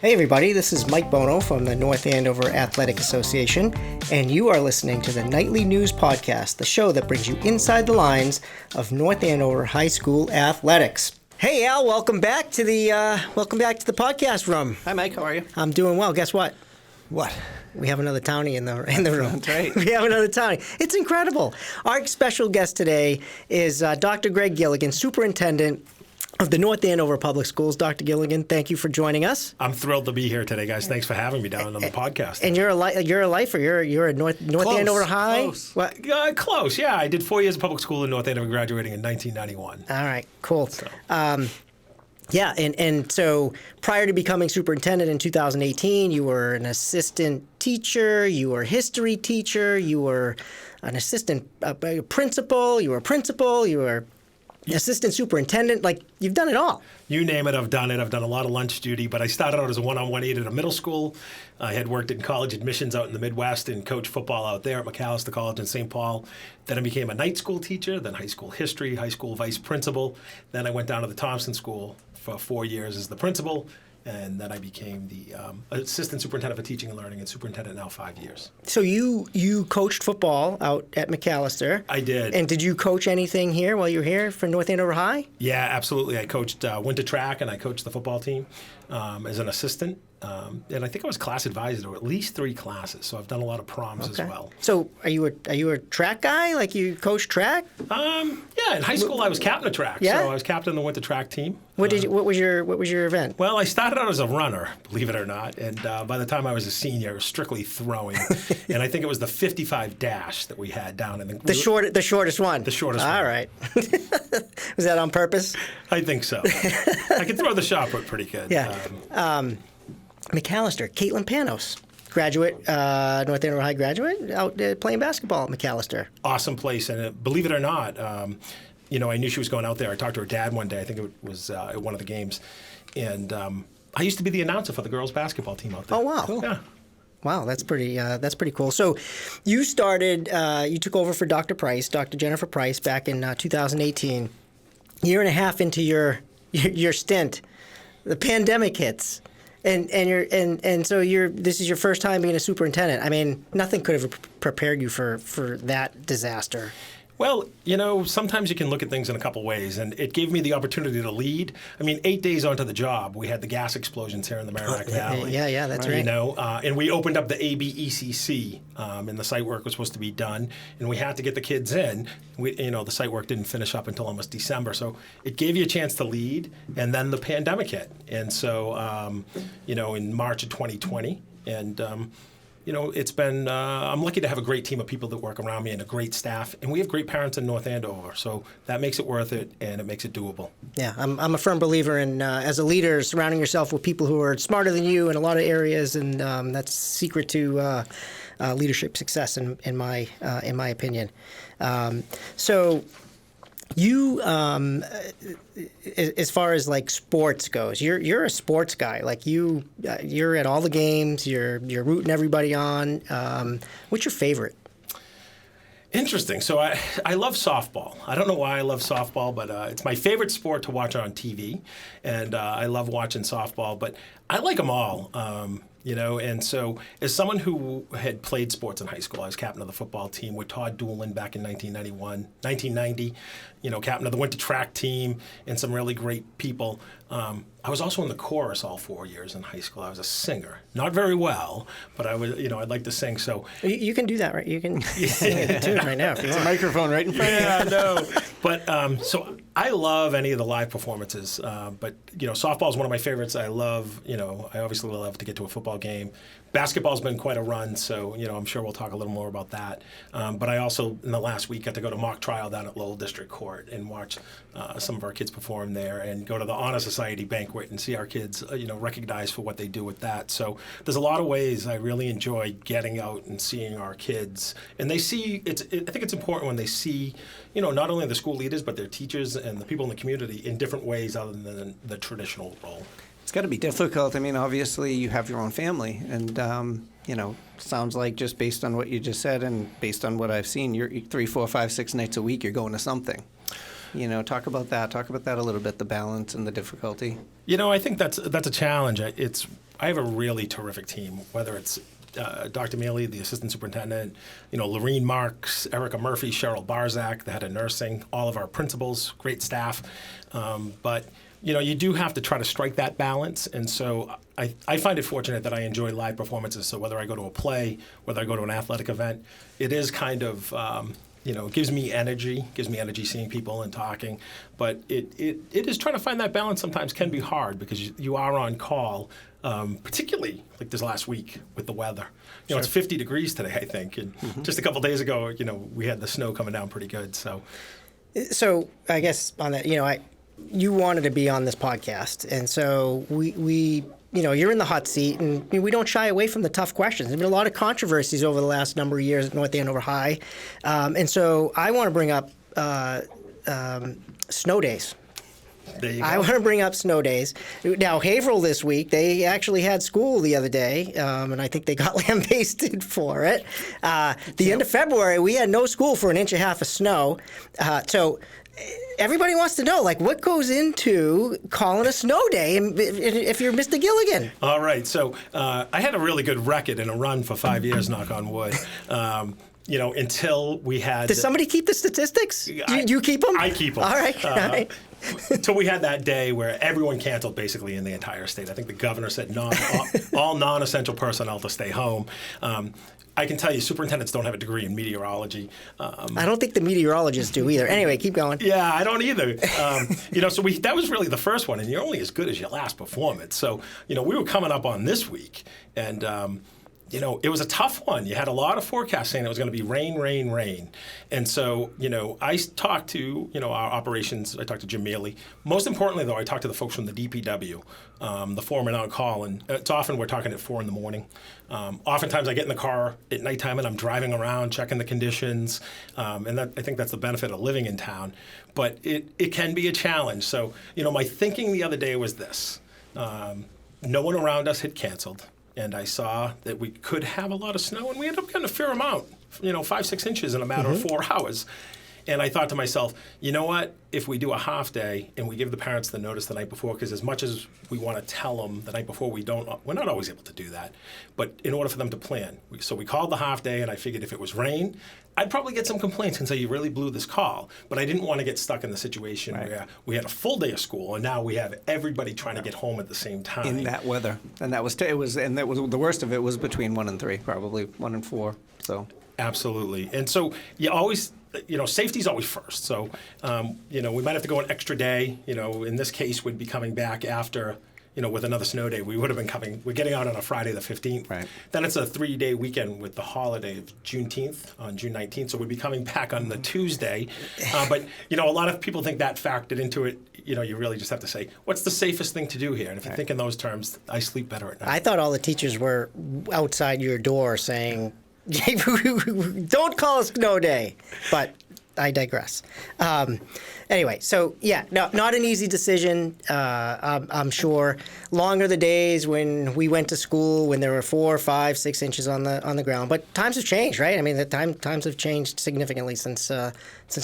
Hey everybody, this is Mike Bono from the North Andover Athletic Association, and you are listening to the Nightly News Podcast, the show that brings you inside the lines of North Andover High School athletics. Hey Al, welcome back to the podcast room. Hi Mike, how are you? I'm doing well. Guess what? What? We have another townie in the room. That's right. We have another townie. It's incredible. Our special guest today is Dr. Greg Gilligan, Superintendent of the North Andover Public Schools. Dr. Gilligan, thank you for joining us. I'm thrilled to be here today, guys. Thanks for having me down on the podcast. And you're a lifer. You're a North Andover High. Close. What? Close. Yeah, I did 4 years of public school in North Andover, graduating in 1991. All right. Cool. Yeah, and so prior to becoming superintendent in 2018, you were an assistant teacher, you were a history teacher, you were an assistant principal, you were a principal, you were assistant superintendent. Like, you've done it all. You name it, I've done it. I've done a lot of lunch duty, but I started out as a one-on-one aide at a middle school. I had worked in college admissions out in the Midwest and coached football out there at McAllister College in St. Paul. Then I became a night school teacher, then high school history, high school vice principal. Then I went down to the Thompson School for 4 years as the principal. And then I became the assistant superintendent for teaching and learning and superintendent now 5 years. So you coached football out at McAllister. I did. And did you coach anything here while you were here for North Andover High? Yeah, absolutely. I coached winter track and I coached the football team as an assistant. And I think I was class advisor to at least 3 classes. So I've done a lot of proms as well. So are you a track guy? Like, you coach track? Yeah, in high school I was captain of track. Yeah? So I was captain of the winter track team. What was your event? Well, I started out as a runner, believe it or not, and by the time I was a senior, I was strictly throwing. And I think it was the 55 dash that we had down in the shortest one. The shortest one. All right. Was that on purpose? I think so. I could throw the shot put pretty good. Yeah. McAllister, Caitlin Panos, graduate, North Andover High graduate, out playing basketball at McAllister. Awesome place, and believe it or not, I knew she was going out there. I talked to her dad one day. I think it was at one of the games, and I used to be the announcer for the girls' basketball team out there. Oh wow! Cool. Yeah. Wow, that's pretty cool. So, you took over for Dr. Jennifer Price, back in 2018. Year and a half into your stint, the pandemic hits. And so this is your first time being a superintendent. I mean, nothing could have prepared you for that disaster. Well, sometimes you can look at things in a couple ways, and it gave me the opportunity to lead. I mean, 8 days onto the job, we had the gas explosions here in the Merrimack Valley. Yeah, that's right. And we opened up the ABECC, and the site work was supposed to be done, and we had to get the kids in. The site work didn't finish up until almost December, so it gave you a chance to lead, and then the pandemic hit. And so, in March of 2020, and it's been, I'm lucky to have a great team of people that work around me and a great staff. And we have great parents in North Andover. So that makes it worth it, and it makes it doable. Yeah, I'm a firm believer in, as a leader, surrounding yourself with people who are smarter than you in a lot of areas. And that's secret to leadership success, in my opinion. So you, as far as like sports goes, you're a sports guy. Like you're at all the games. You're rooting everybody on. What's your favorite? Interesting. So I love softball. I don't know why I love softball, but it's my favorite sport to watch on TV, and I love watching softball. But I like them all. And so as someone who had played sports in high school, I was captain of the football team with Todd Doolin back in 1990, captain of the winter track team and some really great people. I was also in the chorus all 4 years in high school. I was a singer. Not very well, but I was, I'd like to sing. So you can do that, right? You can sing a tune right now. If you want. A microphone right in front of you. Yeah, I know. But so I love any of the live performances. But softball is one of my favorites. I love, I obviously love to get to a football game. Basketball's been quite a run, so I'm sure we'll talk a little more about that. But I also, in the last week, got to go to mock trial down at Lowell District Court and watch some of our kids perform there, and go to the Honor Society banquet and see our kids, recognized for what they do with that. So there's a lot of ways I really enjoy getting out and seeing our kids, and they see. I think it's important when they see, not only the school leaders but their teachers and the people in the community in different ways other than the traditional role. It's got to be difficult. I mean, obviously you have your own family, and sounds like just based on what you just said and based on what I've seen, you're 3, 4, 5, 6 nights a week you're going to something. You know, talk about that. Talk about that a little bit, the balance and the difficulty. You know, I think that's a challenge. I have a really terrific team, whether it's Dr. Mealy, the assistant superintendent, you know, Lorene Marks, Erica Murphy, Cheryl Barzak, the head of nursing, all of our principals, great staff. But, you know, you do have to try to strike that balance. And so I find it fortunate that I enjoy live performances. So whether I go to a play, whether I go to an athletic event, it is kind of, you know, it gives me energy seeing people and talking. But it is trying to find that balance sometimes can be hard because you are on call, particularly like this last week with the weather. You know, It's 50 degrees today, I think. And just a couple days ago, you know, we had the snow coming down pretty good. So I guess on that, you know, you wanted to be on this podcast. And so we you know, you're in the hot seat, and we don't shy away from the tough questions. There's been a lot of controversies over the last number of years at North Andover High. And so I want to bring up snow days. there you go. I want to bring up snow days. Now, Haverhill this week, they actually had school the other day, and I think they got lambasted for it. The end of February, we had no school for an inch and a half of snow. So everybody wants to know, like, what goes into calling a snow day if you're Mr. Gilligan? All right. So I had a really good record in a run for 5 years, knock on wood. You know, until we had... Does somebody keep the statistics? You keep them? I keep them. All right. All right. Until we had that day where everyone canceled basically in the entire state. I think the governor said all non-essential personnel to stay home. I can tell you, superintendents don't have a degree in meteorology. I don't think the meteorologists do either. Anyway, keep going. Yeah, I don't either. You know, so that was really the first one, and you're only as good as your last performance. So, you know, we were coming up on this week, and you know, it was a tough one. You had a lot of forecasts saying it was going to be rain, rain, rain. And so, you know, I talked to, you know, our operations. I talked to Jim Mealy. Most importantly, though, I talked to the folks from the DPW, the foreman on call. And it's often we're talking at 4 in the morning. Oftentimes I get in the car at nighttime and I'm driving around, checking the conditions. And I think that's the benefit of living in town. But it can be a challenge. So, you know, my thinking the other day was this. No one around us had canceled. And I saw that we could have a lot of snow, and we ended up getting a fair amount, you know, 5-6 inches in a matter of 4 hours. And I thought to myself, you know what, if we do a half day and we give the parents the notice the night before, because as much as we want to tell them the night before, we're not always able to do that. But in order for them to plan, so we called the half day, and I figured if it was rain, I'd probably get some complaints and say, you really blew this call. But I didn't want to get stuck in the situation where we had a full day of school, and now we have everybody trying to get home at the same time. In that weather. And that was the worst of it was between 1 and 3, probably 1 and 4. So Absolutely. And so you always, you know, safety's always first. So, you know, we might have to go an extra day. You know, in this case, we'd be coming back after, you know, with another snow day. We would have been we're getting out on a Friday the 15th. Right. Then it's a 3-day weekend with the holiday of Juneteenth on June 19th. So we'd be coming back on the Tuesday. But, you know, a lot of people think that factored into it. You know, you really just have to say, what's the safest thing to do here? And if you think in those terms, I sleep better at night. I thought all the teachers were outside your door saying, don't call a snow day. But I digress. Anyway, so yeah, no, not an easy decision. I'm sure. Longer the days when we went to school when there were 4, 5, 6 inches on the ground. But times have changed, right? I mean, times have changed significantly since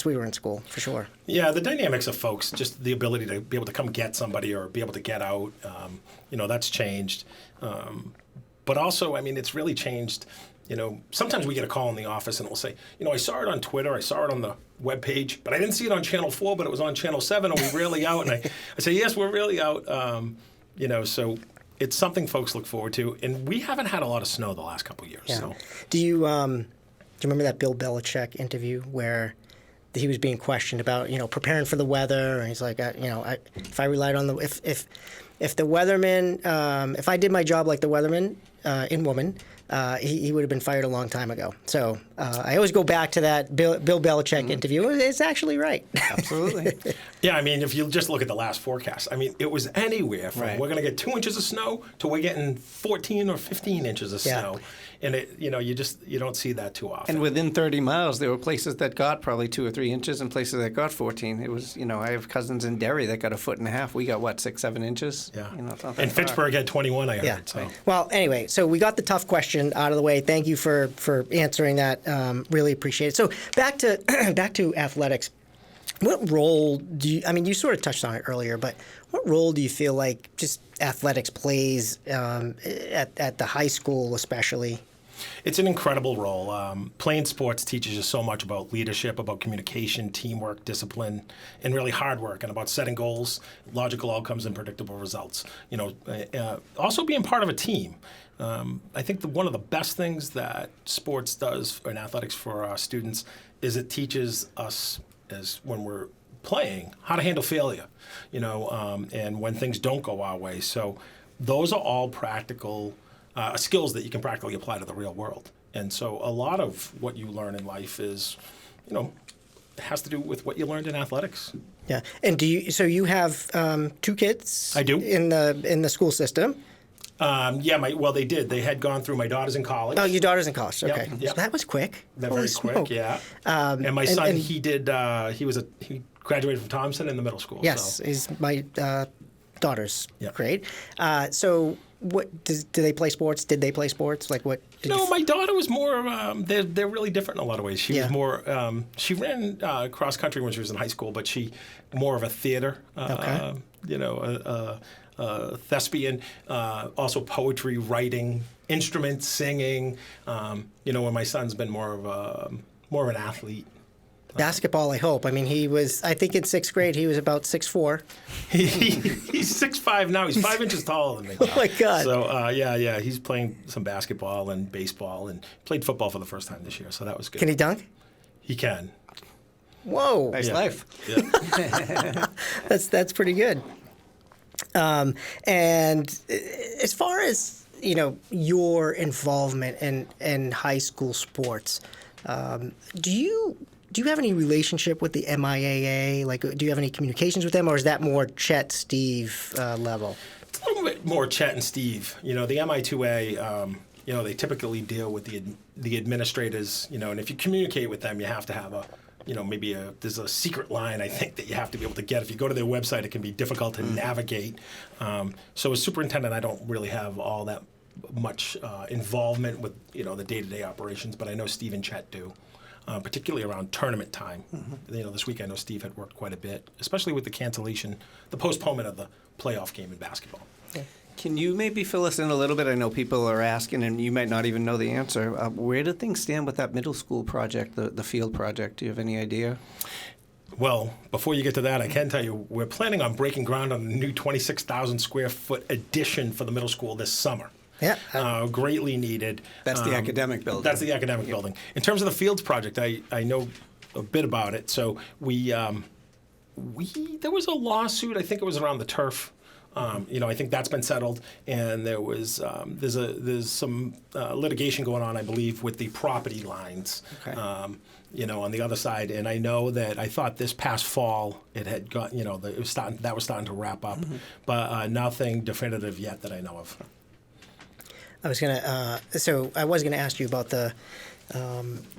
we were in school, for sure. Yeah, the dynamics of folks, just the ability to be able to come get somebody or be able to get out, you know, that's changed. But also, I mean, it's really changed. You know, sometimes we get a call in the office and it'll say, you know, I saw it on Twitter, I saw it on the webpage, but I didn't see it on Channel 4, but it was on Channel 7. Are we really out? And I say, yes, we're really out. You know, so it's something folks look forward to. And we haven't had a lot of snow the last couple of years. Yeah. So. Do you remember that Bill Belichick interview where he was being questioned about, you know, preparing for the weather? And he's like, you know, if I relied on if the weatherman, if I did my job like the weatherman in woman, he would have been fired a long time ago. So I always go back to that Bill Belichick interview. It's actually right. absolutely. Yeah, I mean, if you just look at the last forecast, I mean, it was anywhere from we're going to get 2 inches of snow to we're getting 14 or 15 inches of snow. And you know, you don't see that too often. And within 30 miles, there were places that got probably 2 or 3 inches and places that got 14. It was, you know, I have cousins in Derry that got 1.5 feet. We got, what, 6, 7 inches? Yeah. You know, it's not that and far. Fitchburg had 21, I heard. Yeah. So. Well, anyway, so we got the tough question out of the way. Thank you for answering that. Really appreciate it. So back to athletics. What role do you, I mean, you sort of touched on it earlier, but what role do you feel like just athletics plays at the high school especially? It's an incredible role. Playing sports teaches you so much about leadership, about communication, teamwork, discipline, and really hard work, and about setting goals, logical outcomes, and predictable results. Also being part of a team. I think one of the best things that sports does in athletics for our students is it teaches us, as when we're playing, how to handle failure, and when things don't go our way. So those are all practical skills that you can practically apply to the real world. And so a lot of what you learn in life is, it has to do with what you learned in athletics. Yeah. And so you have 2 kids? I do. In the school system? They did. They had gone through. My daughter's in college. Oh, your daughter's in college. Okay. Yep. So that was quick. They're Holy very smoke. quick, yeah. And my son, he did. He graduated from Thompson in the middle school. Yes, So. he's my daughter's Yeah. grade. So what do they play sports? Did they play sports? Like what? My daughter was more. They're really different in a lot of ways. She was more. She ran cross country when she was in high school, but she more of a theater. Okay. Thespian, also poetry, writing, instruments, singing. When my son's been more of an athlete. Basketball, I hope. I mean, I think in 6th grade, he was about 6'4". He's 6'5" now. He's 5 inches taller than me. Oh, my God. So, he's playing some basketball and baseball and played football for the first time this year. So that was good. Can he dunk? He can. Whoa. Nice life. Yeah. That's pretty good. And as far as, your involvement in high school sports, do you have any relationship with the NAAA? Like, do you have any communications with them, or is that more Chet, Steve level? It's a little bit more Chet and Steve. The MI2A, they typically deal with the administrators, and if you communicate with them, you have to have there's a secret line, I think, that you have to be able to get. If you go to their website, it can be difficult to navigate. So as superintendent, I don't really have all that much involvement with, the day-to-day operations, but I know Steve and Chet do. Particularly around tournament time. This week I know Steve had worked quite a bit, especially with the postponement of the playoff game in basketball. Yeah. Can you maybe fill us in a little bit? I know people are asking, and you might not even know the answer. Where do things stand with that middle school project, the field project? Do you have any idea? Well, before you get to that, I can tell you we're planning on breaking ground on a new 26,000 square foot addition for the middle school this summer. Yeah. Greatly needed. That's the academic building. That's the academic building. In terms of the fields project, I know a bit about it. So there was a lawsuit. I think it was around the turf. I think that's been settled, and there's some litigation going on, I believe, with the property lines. Okay. On the other side, and I know that I thought this past fall it had got, that was starting to wrap up, but nothing definitive yet that I know of. I was gonna ask you about the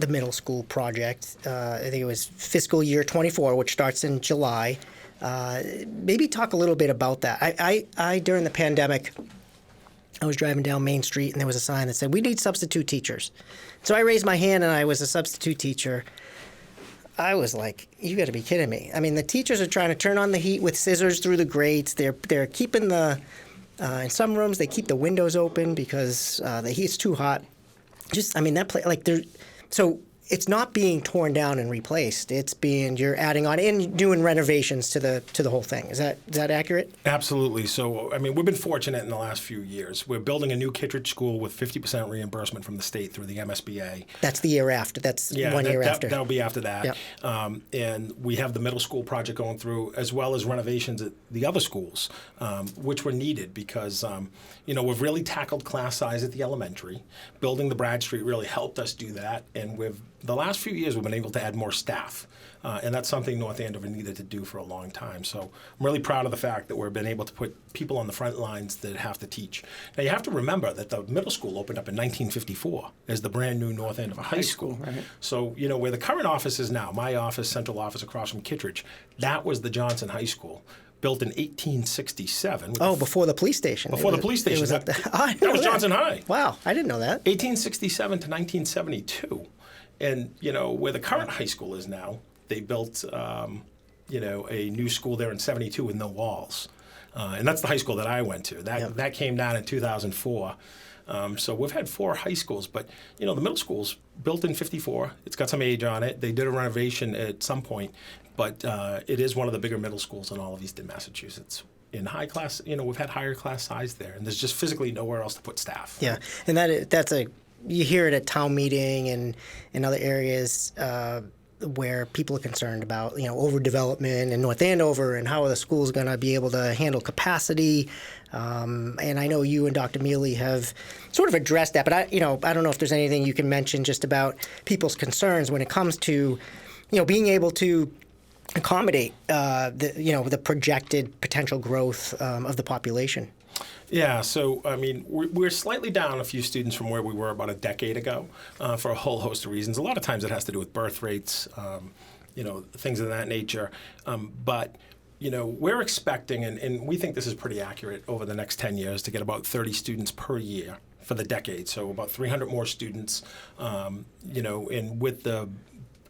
middle school project. I think it was fiscal year 24, which starts in July. Maybe talk a little bit about that. I during the pandemic, I was driving down Main Street and there was a sign that said, "We need substitute teachers." So I raised my hand and I was a substitute teacher. I was like, "You got to be kidding me!" I mean, the teachers are trying to turn on the heat with scissors through the grates. They're keeping in some rooms they keep the windows open because the heat's too hot. So it's not being torn down and replaced. You're adding on and doing renovations to the whole thing. Is that accurate? Absolutely. So, we've been fortunate in the last few years. We're building a new Kittredge school with 50% reimbursement from the state through the MSBA. That's the year after. That's 1 year after. That'll be after that. Yep. And we have the middle school project going through, as well as renovations at the other schools, which were needed because, we've really tackled class size at the elementary. Building the Brad Street really helped us do that, and the last few years, we've been able to add more staff, and that's something North Andover needed to do for a long time. So I'm really proud of the fact that we've been able to put people on the front lines that have to teach. Now, you have to remember that the middle school opened up in 1954 as the brand new North Andover High School. Right. So, where the current office is now, my office, central office across from Kittredge, that was the Johnson High School. Built in 1867. Before the police station. Before the police station. That was Johnson High. Wow, I didn't know that. 1867 to 1972. And, where the current high school is now, they built a new school there in '72 with no walls. And that's the high school that I went to. That came down in 2004. So we've had 4 high schools, but the middle school's built in '54. It's got some age on it. They did a renovation at some point, but it is one of the bigger middle schools in all of Eastern Massachusetts. In high class, we've had higher class size there, and there's just physically nowhere else to put staff. Yeah, and that's you hear it at town meeting and in other areas where people are concerned about overdevelopment in North Andover and how are the schools going to be able to handle capacity. And I know you and Dr. Mealy have sort of addressed that, but I don't know if there's anything you can mention just about people's concerns when it comes to being able to accommodate the projected potential growth of the population. Yeah, so I mean, we're slightly down a few students from where we were about a decade ago for a whole host of reasons. A lot of times it has to do with birth rates, things of that nature. But we're expecting, and we think this is pretty accurate, over the next 10 years to get about 30 students per year for the decade. So about 300 more students, and with the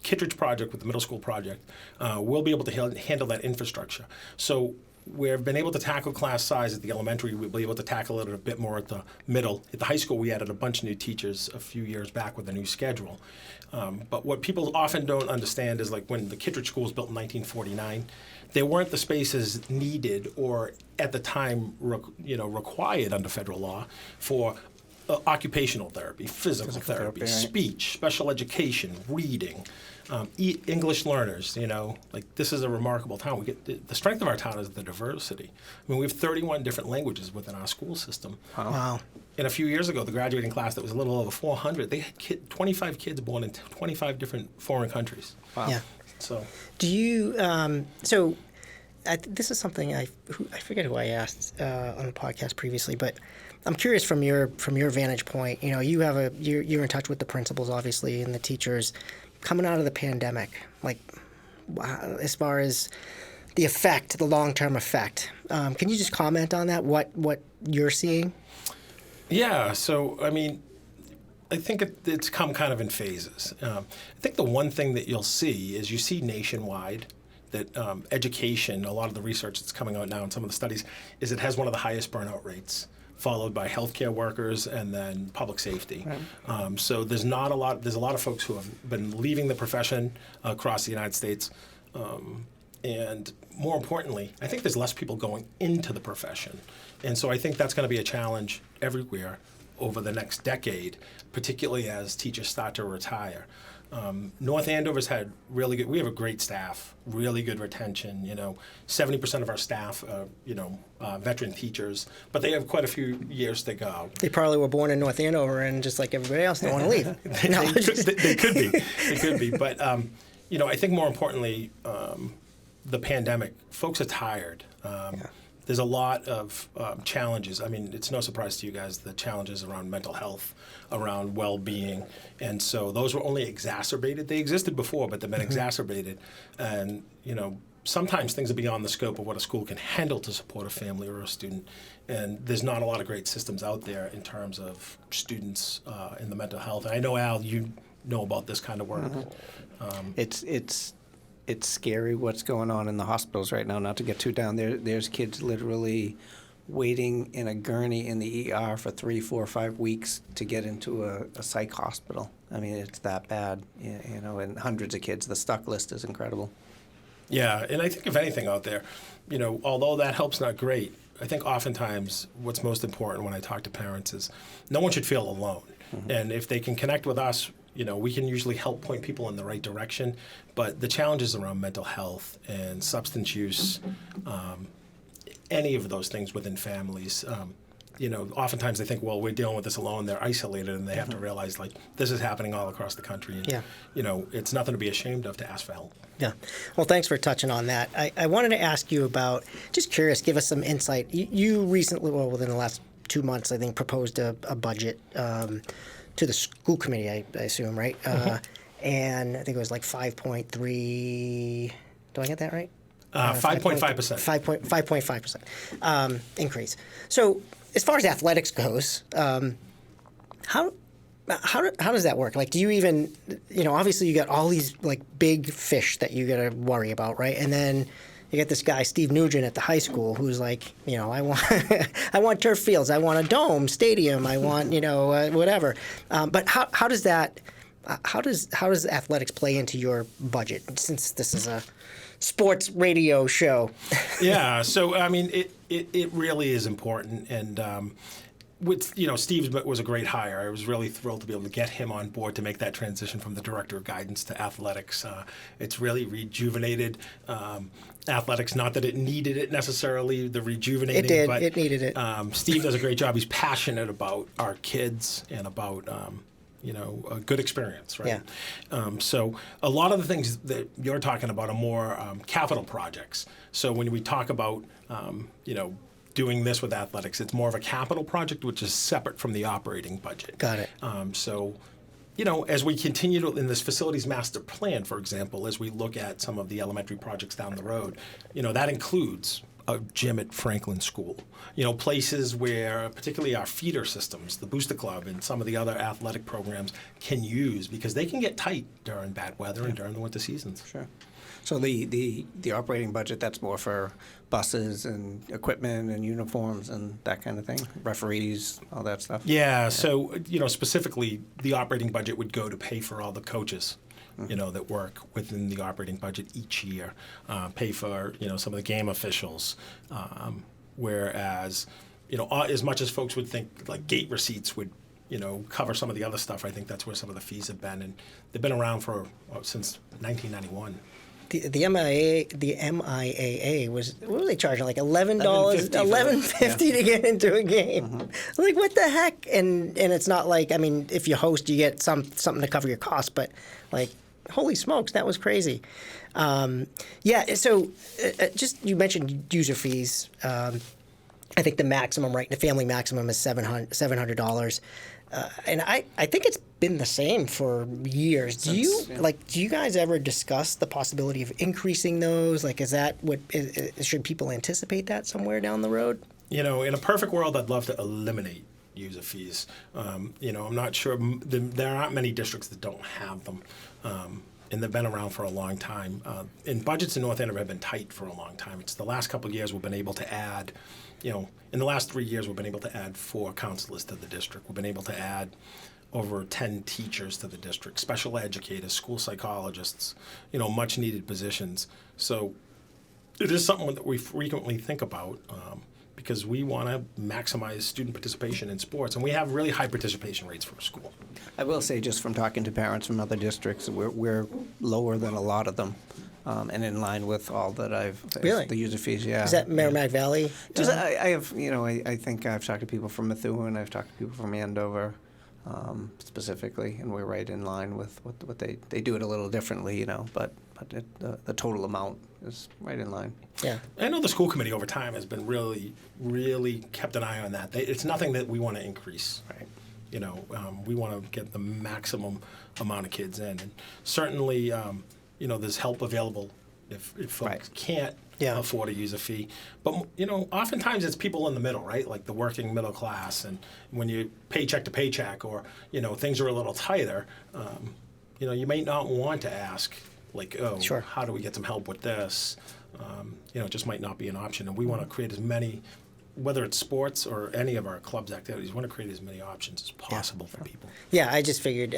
Kittredge project, with the middle school project, we'll be able to handle that infrastructure. So we've been able to tackle class size at the elementary. We'll be able to tackle it a bit more at the middle. At the high school, we added a bunch of new teachers a few years back with a new schedule. But what people often don't understand is, like, when the Kittredge school was built in 1949, there weren't the spaces needed or at the time required under federal law for occupational therapy, physical therapy, right. speech, special education, reading, English learners. This is a remarkable town. We get the strength of our town is the diversity. I mean, we have 31 different languages within our school system. Wow. And a few years ago, the graduating class that was a little over 400, they had 25 kids born in 25 different foreign countries. Wow. Yeah. So, Do you? This is something I forget who I asked on the podcast previously, but I'm curious from your vantage point. You're in touch with the principals, obviously, and the teachers coming out of the pandemic. Like, as far as the long-term effect, can you just comment on that? What you're seeing? yeah. So, I mean, I think it's come kind of in phases. I think the one thing that you'll see is you see nationwide that education, a lot of the research that's coming out now in some of the studies, is it has one of the highest burnout rates, followed by healthcare workers and then public safety. Right. So there's a lot of folks who have been leaving the profession across the United States. And more importantly, I think there's less people going into the profession. And so I think that's going to be a challenge everywhere over the next decade, particularly as teachers start to retire. North Andover's had we have a great staff, really good retention. 70% of our staff are, veteran teachers, but they have quite a few years to go. They probably were born in North Andover and just like everybody else, don't want to leave. They could be. But, I think more importantly, the pandemic, folks are tired. There's a lot of challenges. I mean, it's no surprise to you guys the challenges around mental health, around well-being, and so those were only exacerbated. They existed before, but they've been exacerbated. And sometimes things are beyond the scope of what a school can handle to support a family or a student. And there's not a lot of great systems out there in terms of students in the mental health. And I know, Al, you know about this kind of work. It's scary what's going on in the hospitals right now. Not to get too down, there's kids literally waiting in a gurney in the ER for 3, 4, 5 weeks to get into a psych hospital. I mean, it's that bad, and hundreds of kids. The stuck list is incredible. Yeah, and I think if anything out there, although that help's not great, I think oftentimes what's most important when I talk to parents is no one should feel alone. Mm-hmm. And if they can connect with us, we can usually help point people in the right direction. But the challenges around mental health and substance use, any of those things within families, oftentimes they think, well, we're dealing with this alone. They're isolated, and they have to realize, like, this is happening all across the country. And, it's nothing to be ashamed of to ask for help. Yeah. Well, thanks for touching on that. I wanted to ask you about, just curious, give us some insight. You recently, within the last 2 months, I think, proposed a budget to the school committee, I assume, right? And I think it was like 5.3. Do I get that right? 5.5%. 5.5% increase. So as far as athletics goes, how how does that work? Like, do you even, obviously you got all these like big fish that you got to worry about, right? And then you get this guy Steve Nugent at the high school who's like, I want I want turf fields, I want a dome stadium, I want whatever. But how does that? How does athletics play into your budget? Since this is a sports radio show. Yeah. So I mean, it really is important, and with Steve was a great hire. I was really thrilled to be able to get him on board to make that transition from the director of guidance to athletics. It's really rejuvenated athletics. Not that it needed it necessarily, the rejuvenating. It did. But, it needed it. Steve does a great job. He's passionate about our kids and about a good experience, right? Yeah. So a lot of the things that you're talking about are more capital projects. So when we talk about doing this with athletics, it's more of a capital project, which is separate from the operating budget. Got it. So, as we continue in this facilities master plan, for example, as we look at some of the elementary projects down the road, that includes a gym at Franklin School. Places where particularly our feeder systems, the Booster Club and some of the other athletic programs can use, because they can get tight during bad weather and during the winter seasons. Sure. So the operating budget, that's more for buses and equipment and uniforms and that kind of thing, referees, all that stuff? Yeah. So, specifically, the operating budget would go to pay for all the coaches, that work within the operating budget each year, pay for, some of the game officials, whereas, as much as folks would think like gate receipts would, cover some of the other stuff, I think that's where some of the fees have been, and they've been around for since 1991. The MIAA was, what were they charging, like $11, $11.50 to get into a game? Mm-hmm. Like, what the heck? And it's not like, I mean, if you host, you get something to cover your costs, but like, holy smokes, that was crazy. Yeah. So, just you mentioned user fees. I think the maximum, right? The family maximum is $700. And I think it's been the same for years. Do you guys ever discuss the possibility of increasing those? Like, is that should people anticipate that somewhere down the road? In a perfect world, I'd love to eliminate user fees. I'm not sure. There aren't many districts that don't have them. And they've been around for a long time. And budgets in North Andover have been tight for a long time. It's the last couple of years we've been able to add, in the last 3 years we've been able to add 4 counselors to the district. We've been able to add over 10 teachers to the district, special educators, school psychologists, much needed positions. So it is something that we frequently think about because we want to maximize student participation in sports, and we have really high participation rates for a school. I will say, just from talking to parents from other districts, we're lower than a lot of them. And in line with all that Really? The user fees, yeah. Is that Merrimack Valley? Just, I have, I think I've talked to people from Methuen, I've talked to people from Andover, specifically, and we're right in line with what they do it a little differently, but the total amount is right in line. Yeah. I know the school committee over time has been really, really kept an eye on that. It's nothing that we want to increase. Right. We want to get the maximum amount of kids in, and certainly, there's help available if folks can't afford to use a fee. But oftentimes it's people in the middle, right? Like the working middle class, and when you paycheck to paycheck, or things are a little tighter, you may not want to ask, like, sure, how do we get some help with this? It just might not be an option, and we want to create as many, whether it's sports or any of our club's activities, we want to create as many options as possible for people. Yeah, I just figured,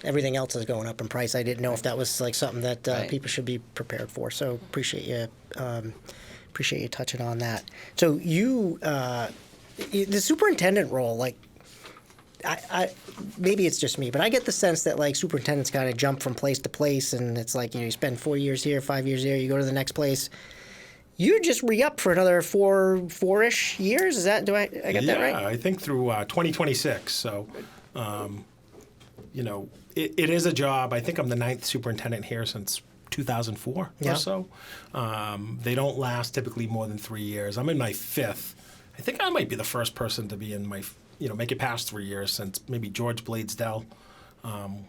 everything else is going up in price. I didn't know if that was like something that people should be prepared for. So appreciate you touching on that. So the superintendent role, like, I maybe it's just me, but I get the sense that like superintendents kind of jump from place to place, and it's like, you spend 4 years here, 5 years there, you go to the next place. You just re-up for another four-ish years? Is that, I got that right? Yeah, I think through 2026. So, it is a job. I think I'm the 9th superintendent here since 2004 or so. They don't last typically more than 3 years. I'm in my 5th. I think I might be the first person to be in my, make it past 3 years since maybe George Bladesdell,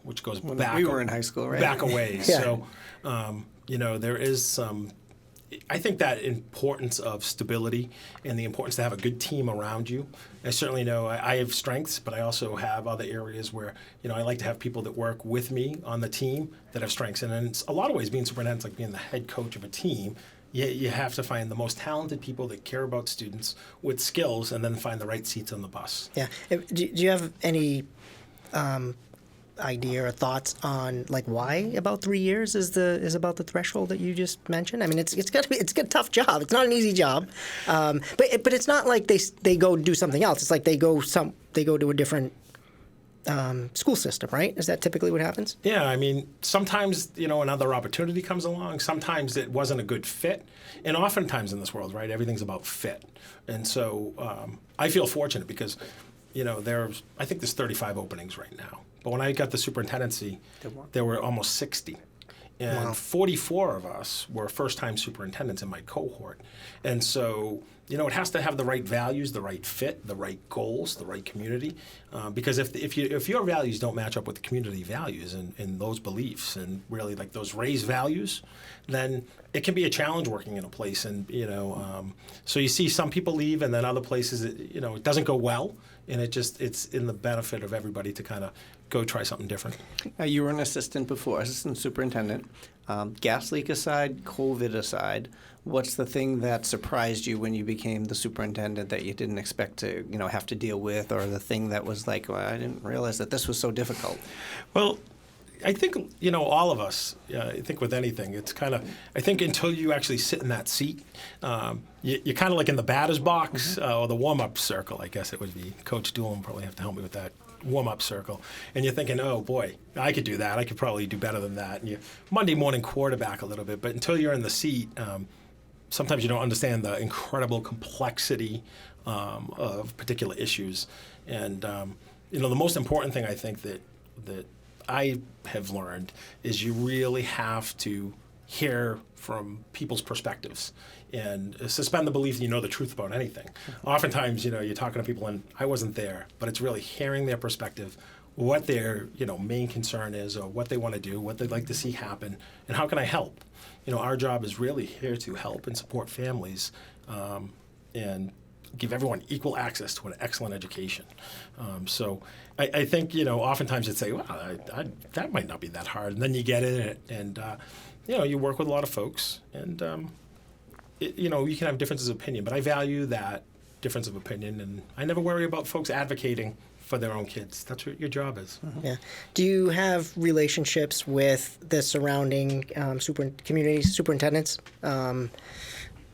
which goes back. We were in high school, right? Back a ways. Yeah. So, there is some I think that importance of stability and the importance to have a good team around you. I certainly know I have strengths, but I also have other areas where, I like to have people that work with me on the team that have strengths. And in a lot of ways, being superintendent is like being the head coach of a team. You have to find the most talented people that care about students with skills, and then find the right seats on the bus. Yeah. Do you have any idea or thoughts on like why about 3 years is about the threshold that you just mentioned? I mean, it's a tough job. It's not an easy job, but it's not like they go do something else. It's like they go to a different school system, right? Is that typically what happens? Yeah, I mean, sometimes, another opportunity comes along. Sometimes it wasn't a good fit. And oftentimes in this world, right, everything's about fit. And so I feel fortunate because, I think there's 35 openings right now. But when I got the superintendency, there were almost 60. And wow. 44 of us were first-time superintendents in my cohort. And so, it has to have the right values, the right fit, the right goals, the right community. Because if your values don't match up with the community values and those beliefs and really like those raised values, then it can be a challenge working in a place. And, so you see some people leave, and then other places, it doesn't go well. And it's in the benefit of everybody to kind of go try something different. You were an assistant before, assistant superintendent. Gas leak aside, COVID aside, what's the thing that surprised you when you became the superintendent that you didn't expect to, have to deal with, or the thing that was like, well, I didn't realize that this was so difficult? Well, I think, all of us, I think with anything, it's kind of, I think until you actually sit in that seat, you're kind of like in the batter's box or the warm-up circle, I guess it would be. Coach Doolin probably have to help me with that warm-up circle. And you're thinking, oh, boy, I could do that. I could probably do better than that. And you Monday morning quarterback a little bit. But until you're in the seat, sometimes you don't understand the incredible complexity of particular issues. And, the most important thing I think that I have learned is you really have to hear from people's perspectives and suspend the belief that you know the truth about anything. Oftentimes, you're talking to people and I wasn't there, but it's really hearing their perspective, what their, main concern is or what they want to do, what they'd like to see happen, and how can I help? Our job is really here to help and support families and give everyone equal access to an excellent education. So I think, oftentimes you'd say, well, that might not be that hard. And then you get in it and, you work with a lot of folks and, you can have differences of opinion. But I value that difference of opinion, and I never worry about folks advocating for their own kids. That's what your job is. Yeah. Do you have relationships with the surrounding community superintendents?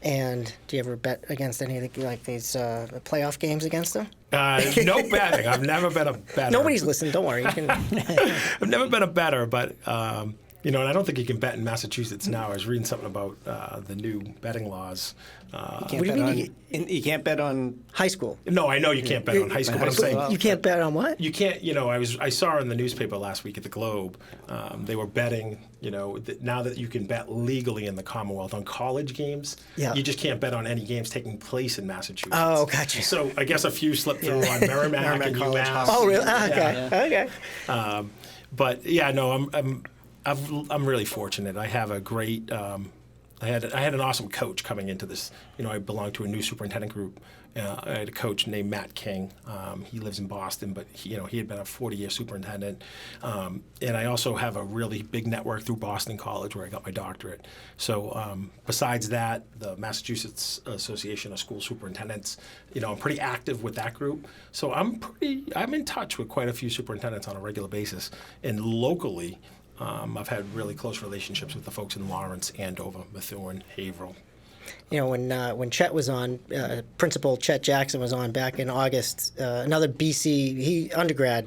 And do you ever bet against any of these playoff games against them? No betting. I've never been a bettor. Nobody's listening. Don't worry. You can. I've never been a bettor, but and I don't think you can bet in Massachusetts now. I was reading something about the new betting laws. You can't bet on high school. No, I know you can't bet on high school, but I'm saying you can't bet on what? You can't. I saw in the newspaper last week at the Globe, they were betting. Now that you can bet legally in the Commonwealth on college games, you just can't bet on any games taking place in Massachusetts. Oh, gotcha. So I guess a few slipped through on Merrimack and UMass. Oh, really? Okay. Okay. But yeah, no, I'm really fortunate. I have a great. I had an awesome coach coming into this. I belong to a new superintendent group. I had a coach named Matt King. He lives in Boston, but he had been a 40-year superintendent. And I also have a really big network through Boston College where I got my doctorate. So besides that, the Massachusetts Association of School Superintendents, I'm pretty active with that group. So I'm in touch with quite a few superintendents on a regular basis. And locally, I've had really close relationships with the folks in Lawrence, Andover, Methuen, Haverhill. When Chet was on, Principal Chet Jackson was on back in August, another BC undergrad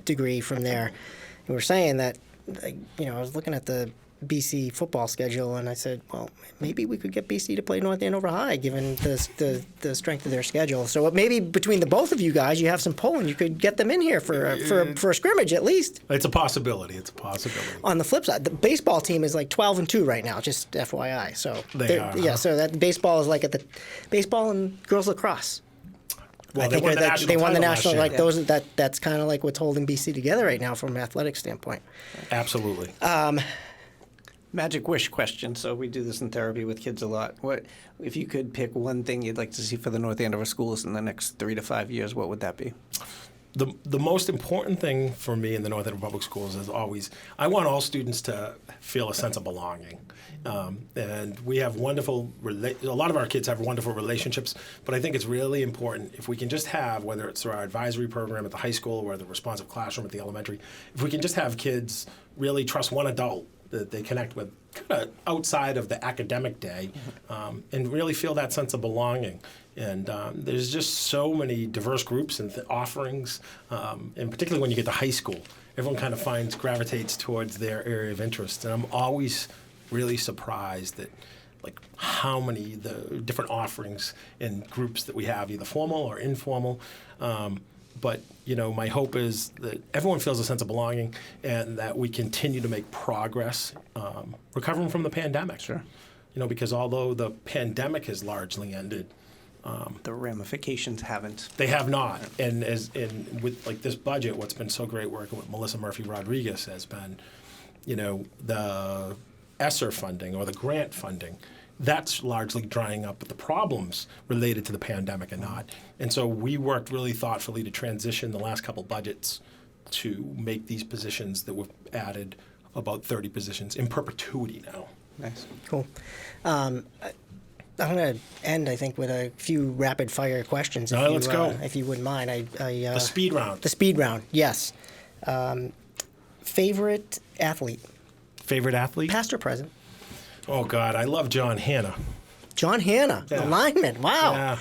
degree from there. And we were saying that, I was looking at the BC football schedule, and I said, well, maybe we could get BC to play North Andover High, given the strength of their schedule. So maybe between the both of you guys, you have some pull, and you could get them in here for a scrimmage at least. It's a possibility. On the flip side, the baseball team is like 12-2 right now, just FYI. So they are. Yeah. So that baseball is like at the baseball and girls lacrosse. Well, they won the national. Like those. That's kind of like what's holding BC together right now from an athletic standpoint. Absolutely. Magic wish question. So we do this in therapy with kids a lot. What if you could pick one thing you'd like to see for the North Andover schools in the next 3 to 5 years? What would that be? The most important thing for me in the North Andover Public Schools is always, I want all students to feel a sense of belonging. And we have wonderful, a lot of our kids have wonderful relationships, but I think it's really important if we can just have, whether it's through our advisory program at the high school or the responsive classroom at the elementary, if we can just have kids really trust one adult that they connect with kind of outside of the academic day, and really feel that sense of belonging. And there's just so many diverse groups and offerings, and particularly when you get to high school, everyone kind of gravitates towards their area of interest. And I'm always really surprised at like how many the different offerings and groups that we have, either formal or informal. But my hope is that everyone feels a sense of belonging and that we continue to make progress recovering from the pandemic. Sure. Because although the pandemic has largely ended, The ramifications haven't. they have not. And with like this budget, what's been so great working with Melissa Murphy Rodriguez has been, the ESSER funding or the grant funding. That's largely drying up, but the problems related to the pandemic are not. And so we worked really thoughtfully to transition the last couple budgets to make these positions that we've added, about 30 positions, in perpetuity now. Nice. Cool. I'm going to end, I think, with a few rapid-fire questions. All right, let's go. If you wouldn't mind. The speed round. The speed round, yes. Favorite athlete, Favorite athlete? past or present? Oh, God, I love John Hanna. John Hanna, Yeah. the lineman. Wow. Yeah.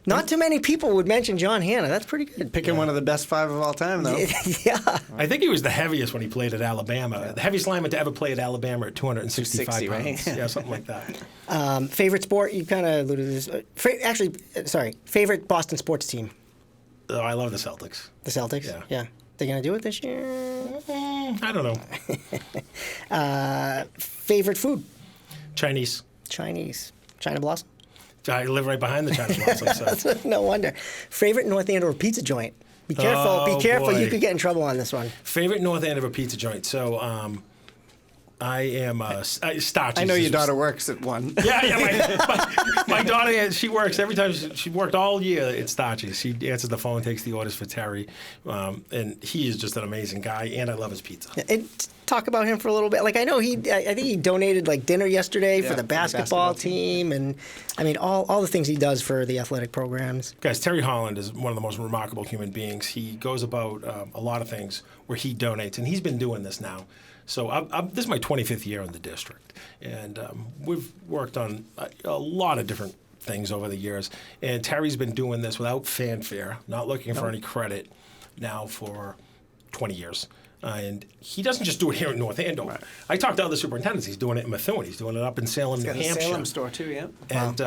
Not too many people would mention John Hanna. That's pretty good. Picking one of the best 5 of all time, though. Yeah. I think he was the heaviest when he played at Alabama. The heaviest lineman to ever play at Alabama at 265 260, right? pounds. Yeah, something like that. Favorite sport? You kind of alluded to this. Favorite Boston sports team? Oh, I love the Celtics. The Celtics? Yeah. They're going to do it this year? I don't know. Favorite food? Chinese. Chinese. China Blossom? I live right behind the China Blossom. So. No wonder. Favorite North Andover pizza joint? Be careful. Oh, Be careful. boy. You could get in trouble on this one. Favorite North Andover pizza joint. So I am Starches. I know your daughter works at one. Yeah. My daughter, she works every time. She worked all year at Starches. She answers the phone, takes the orders for Terry, and he is just an amazing guy. And I love his pizza. And talk about him for a little bit. Like I know I think he donated like dinner yesterday for the basketball team, and I mean all the things he does for the athletic programs. Guys, Terry Holland is one of the most remarkable human beings. He goes about a lot of things where he donates, and he's been doing this now. So this is my 25th year in the district, and we've worked on a lot of different things over the years. And Terry's been doing this without fanfare, not looking for any credit, now for 20 years. And he doesn't just do it here in North Andover. Right. I talked to other superintendents. He's doing it in Methuen. He's doing it up in Salem, New Hampshire. He's got a Salem store, too, yeah. And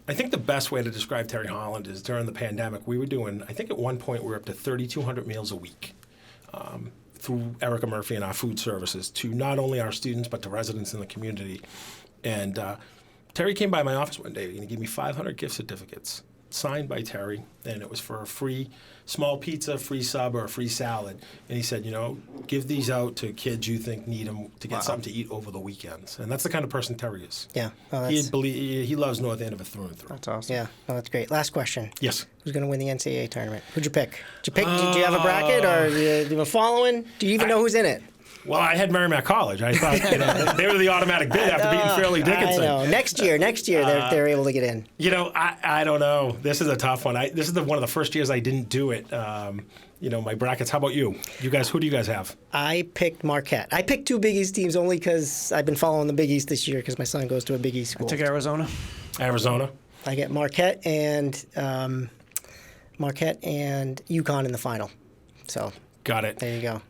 I think the best way to describe Terry Holland is during the pandemic, we were doing, I think at one point we were up to 3,200 meals a week through Erica Murphy and our food services to not only our students but to residents in the community. And Terry came by my office one day and he gave me 500 gift certificates signed by Terry, and it was for a free small pizza, free sub, or a free salad. And he said, give these out to kids you think need them to get something to eat over the weekends. And that's the kind of person Terry is. Yeah. Oh, he loves North Andover through and through. That's awesome. Yeah. Oh, that's great. Last question. Yes. Who's going to win the NCAA tournament? Who'd you pick? Do you have a bracket, or do you have a following? Do you even know who's in it? Well, I had Merrimack College. I thought they were the automatic bid after beating Fairleigh Dickinson. I know. Next year, they're able to get in. I don't know. This is a tough one. This is one of the first years I didn't do it. My brackets. How about you? You guys, who do you guys have? I picked Marquette. I picked 2 Big East teams only because I've been following the Big East this year because my son goes to a Big East school. I took Arizona. Arizona. I get Marquette and UConn in the final. So. Got it. There you go.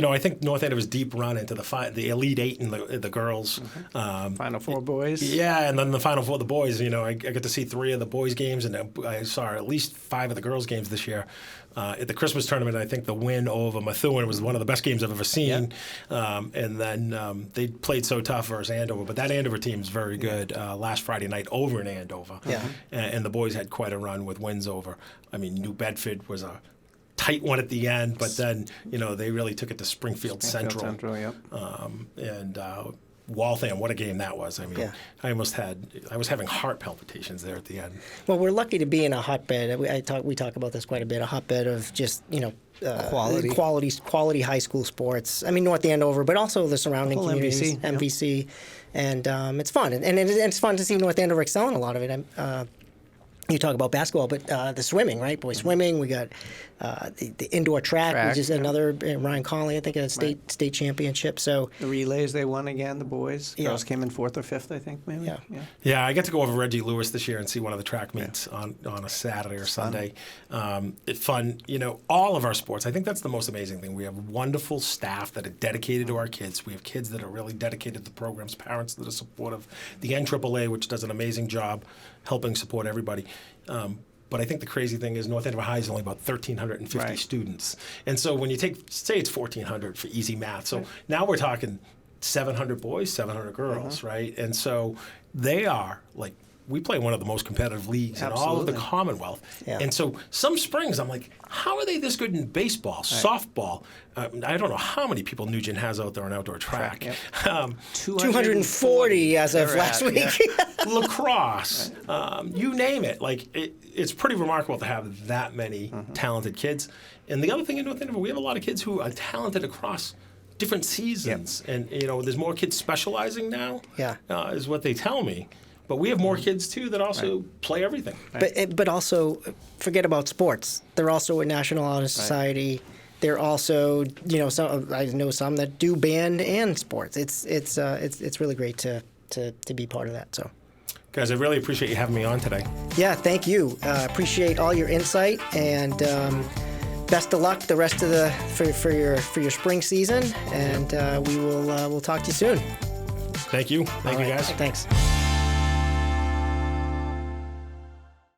I think North Andover's deep run into the Elite Eight and the girls. Final Four boys. Yeah, and then the Final Four, the boys. I got to see 3 of the boys' games, and I saw at least 5 of the girls' games this year. At the Christmas tournament, I think the win over Methuen was one of the best games I've ever seen. Yep. And then they played so tough versus Andover. But that Andover team is very good. Last Friday night over in Andover. Yeah. And the boys had quite a run with wins over. I mean, New Bedford was a tight one at the end, but then they really took it to Springfield Central. Yep. Waltham, what a game that was. I mean, Yeah. I was having heart palpitations there at the end. Well, we're lucky to be in a hotbed. We talk about this quite a bit. A hotbed of just quality high school sports. I mean, North Andover, but also the surrounding Whole communities, MVC, and it's fun. And it's fun to see North Andover excel in a lot of it. You talk about basketball, but the swimming, right? Boys swimming. We got the indoor track, which is another Ryan Conley, I think, a state championship. So The relays they won again, the boys. Yeah. Girls came in 4th or 5th, I think, maybe. Yeah. Yeah, I get to go over Reggie Lewis this year and see one of the track meets on a Saturday or Sunday. It's fun. All of our sports, I think that's the most amazing thing. We have wonderful staff that are dedicated to our kids. We have kids that are really dedicated to the programs, parents that are supportive. The NAAA, which does an amazing job helping support everybody. But I think the crazy thing is North Andover High is only about 1,350 students. And so when you say it's 1,400 for easy math. So now we're talking 700 boys, 700 girls, right? And so they are like, we play one of the most competitive leagues in all of the Commonwealth. Yeah. And so some springs, I'm like, how are they this good in baseball, softball? I don't know how many people Nugent has out there on outdoor track. 240 as of last week. Lacrosse, you name it. Like it's pretty remarkable to have that many talented kids. And the other thing in North Andover, we have a lot of kids who are talented across different seasons. And there's more kids specializing now. Yeah. Is what they tell me. But we have more kids too that also play everything. But also, forget about sports. They're also a National Honor Society. They're also, I know some that do band and sports. It's really great to be part of that. So, guys, I really appreciate you having me on today. yeah, thank you. Appreciate all your insight, and best of luck the rest of for your spring season. And we'll talk to you soon. Thank you. Thank you, guys. Thanks.